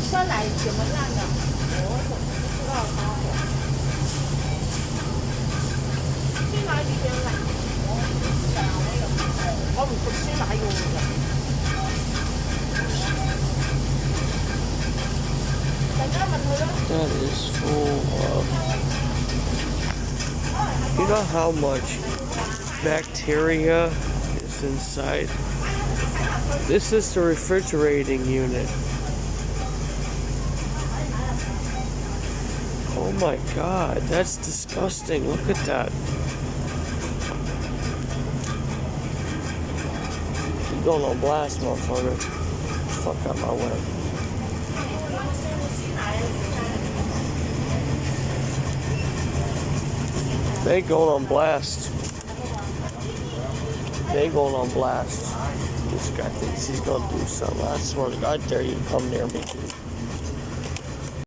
酸奶怎么样的？我怎么不知道它？酸奶點樣嚟？我唔食酸奶喎。That is full of. You know how much bacteria is inside? This is the refrigerating unit. Oh my god, that's disgusting. Look at that. You're going on blast, motherfucker. Fuck out my way. They going on blast. They going on blast. This guy thinks he's gonna do something. I swear to God, I dare you to come near me, dude.